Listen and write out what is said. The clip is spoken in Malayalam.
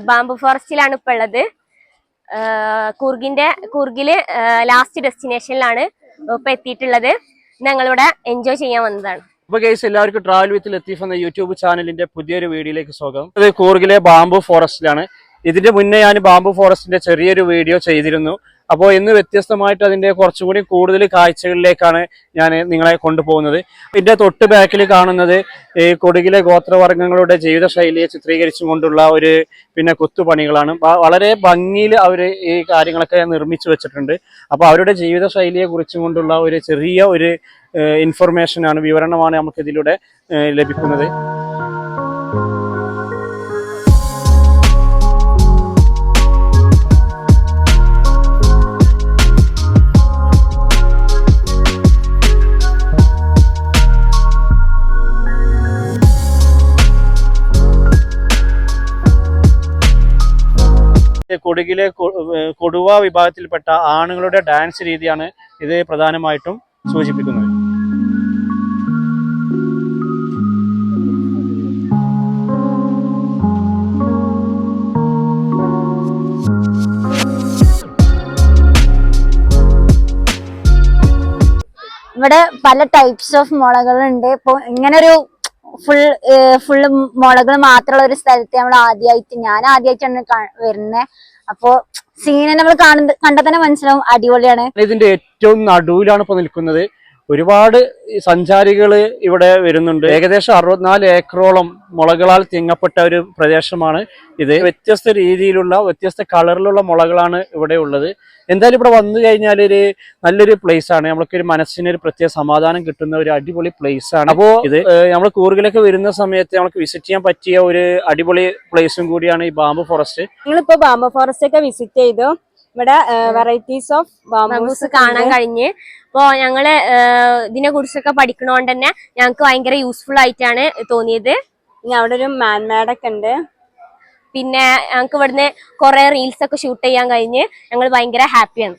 ബാംബു ഫോറസ്റ്റിലാണ് ഇപ്പോൾ ഉള്ളത്. കൂർഗില് ലാസ്റ്റ് ഡെസ്റ്റിനേഷനിലാണ് ഇപ്പൊ എത്തിയിട്ടുള്ളത്. ഞങ്ങളിവിടെ എൻജോയ് ചെയ്യാൻ വന്നതാണ്. അപ്പൊ ഗൈസ്, എല്ലാവർക്കും ട്രാവൽ വിത്ത് ലത്തീഫ് എന്ന യൂട്യൂബ് ചാനലിന്റെ പുതിയൊരു വീഡിയോയിലേക്ക് സ്വാഗതം. ഇത് കൂർഗിലെ ബാംബു ഫോറസ്റ്റിലാണ്. ഇതിന്റെ മുന്നേ ഞാൻ ബാംബു ഫോറസ്റ്റിന്റെ ചെറിയൊരു വീഡിയോ ചെയ്തിരുന്നു. അപ്പോൾ ഇന്ന് വ്യത്യസ്തമായിട്ട് അതിന്റെ കുറച്ചുകൂടി കൂടുതൽ കാഴ്ചകളിലേക്കാണ് ഞാൻ നിങ്ങളെ കൊണ്ടുപോകുന്നത്. ഇതിന്റെ തൊട്ട് ബാക്കിൽ കാണുന്നത് ഈ കൊടകിലെ ഗോത്രവർഗ്ഗങ്ങളുടെ ജീവിതശൈലിയെ ചിത്രീകരിച്ചുകൊണ്ടുള്ള ഒരു കൊത്തുപണികളാണ്. വളരെ ഭംഗിയിൽ അവർ ഈ കാര്യങ്ങളൊക്കെ നിർമ്മിച്ചു വെച്ചിട്ടുണ്ട്. അപ്പോൾ അവരുടെ ജീവിതശൈലിയെ കുറിച്ചും കൊണ്ടുള്ള ഒരു ചെറിയ ഒരു ഇൻഫർമേഷനാണ്, വിവരണമാണ് നമുക്ക് ഇതിലൂടെ ലഭിക്കുന്നത്. കൊടകിലെ കൊടുവ വിഭാഗത്തിൽപ്പെട്ട ആണുങ്ങളുടെ ഡാൻസ് രീതിയാണ് ഇത് പ്രധാനമായിട്ടും സൂചിപ്പിക്കുന്നത്. ഇവിടെ പല ടൈപ്സ് ഓഫ് മുളകളുണ്ട്. ഇപ്പൊ ഇങ്ങനൊരു ഫുള്ള് മുളകൾ മാത്രമുള്ള ഒരു സ്ഥലത്ത് ഞാൻ ആദ്യമായിട്ടാണ് വരുന്നത്. അപ്പോ സീനെ നമ്മൾ കണ്ടാൽ തന്നെ മനസ്സിലാവും, അടിപൊളിയാണ്. ഇതിന്റെ ഏറ്റവും നടുവിലാണ് ഇപ്പൊ നിൽക്കുന്നത്. ഒരുപാട് സഞ്ചാരികൾ ഇവിടെ വരുന്നുണ്ട്. ഏകദേശം 64 ഏക്കറോളം മുളകളാൽ തിങ്ങപ്പെട്ട ഒരു പ്രദേശമാണ് ഇത്. വ്യത്യസ്ത രീതിയിലുള്ള വ്യത്യസ്ത കളറിലുള്ള മുളകളാണ് ഇവിടെ ഉള്ളത്. എന്തായാലും ഇവിടെ വന്നു കഴിഞ്ഞാൽ നല്ലൊരു പ്ലേസ് ആണ്. നമുക്കൊരു മനസ്സിന് ഒരു പ്രത്യേക സമാധാനം കിട്ടുന്ന ഒരു അടിപൊളി പ്ലേസ് ആണ്. അപ്പോൾ ഇത് നമ്മൾ കൂർഗിലൊക്കെ വരുന്ന സമയത്ത് നമുക്ക് വിസിറ്റ് ചെയ്യാൻ പറ്റിയ ഒരു അടിപൊളി പ്ലേസും കൂടിയാണ് ഈ ബാംബു ഫോറസ്റ്റ്. ഞങ്ങളിപ്പോ ബാംബു ഫോറസ്റ്റ് ഒക്കെ വിസിറ്റ് ചെയ്തു. ഇവിടെ വെറൈറ്റീസ് ഓഫ് ബാംബൂസ് കാണാൻ കഴിഞ്ഞ്. അപ്പോ ഞങ്ങള് ഇതിനെ കുറിച്ചൊക്കെ പഠിക്കണോണ്ട് തന്നെ ഞങ്ങൾക്ക് ഭയങ്കര യൂസ്ഫുൾ ആയിട്ടാണ് തോന്നിയത്. ഇനി അവിടെ ഒരു മാൻമേഡൊക്കെ ഉണ്ട്. പിന്നെ ഞങ്ങൾക്ക് ഇവിടുന്ന് കുറെ റീൽസ് ഒക്കെ ഷൂട്ട് ചെയ്യാൻ കഴിഞ്ഞ് ഞങ്ങൾ ഭയങ്കര ഹാപ്പിയാണ്.